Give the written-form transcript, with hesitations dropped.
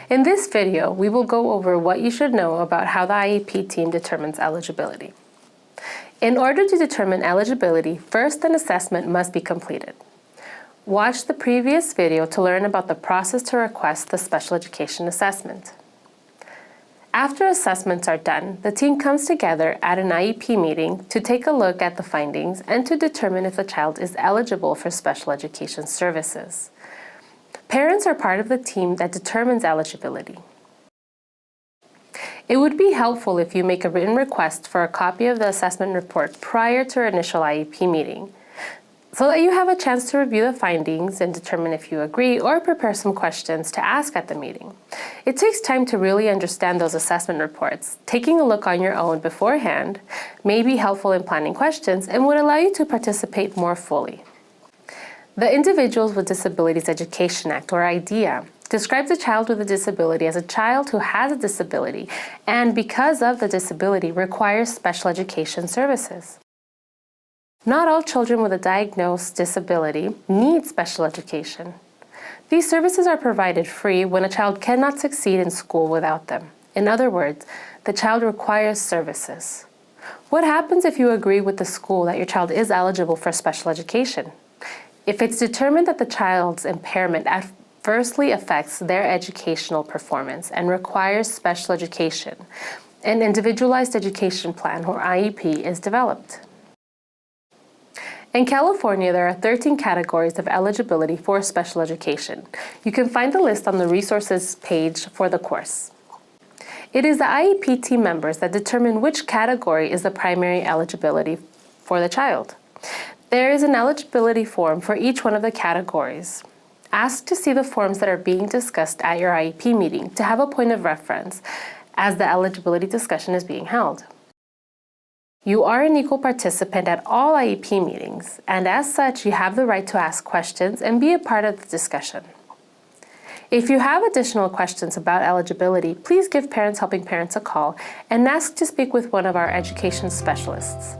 In this video, we will go over what you should know about how the IEP team determines eligibility. In order to determine eligibility, first an assessment must be completed. Watch the previous video to learn about the process to request the special education assessment. After assessments are done, the team comes together at an IEP meeting to take a look at the findings and to determine if the child is eligible for special education services. Parents are part of the team that determines eligibility. It would be helpful if you make a written request for a copy of the assessment report prior to your initial IEP meeting, so that you have a chance to review the findings and determine if you agree or prepare some questions to ask at the meeting. It takes time to really understand those assessment reports. Taking a look on your own beforehand may be helpful in planning questions and would allow you to participate more fully. The Individuals with Disabilities Education Act, or IDEA, describes a child with a disability as a child who has a disability and, because of the disability, requires special education services. Not all children with a diagnosed disability need special education. These services are provided free when a child cannot succeed in school without them. In other words, the child requires services. What happens if you agree with the school that your child is eligible for special education? If it's determined that the child's impairment adversely affects their educational performance and requires special education, an individualized education plan, or IEP, is developed. In California, there are 13 categories of eligibility for special education. You can find the list on the resources page for the course. It is the IEP team members that determine which category is the primary eligibility for the child. There is an eligibility form for each one of the categories. Ask to see the forms that are being discussed at your IEP meeting to have a point of reference as the eligibility discussion is being held. You are an equal participant at all IEP meetings, and as such, you have the right to ask questions and be a part of the discussion. If you have additional questions about eligibility, please give Parents Helping Parents a call and ask to speak with one of our education specialists.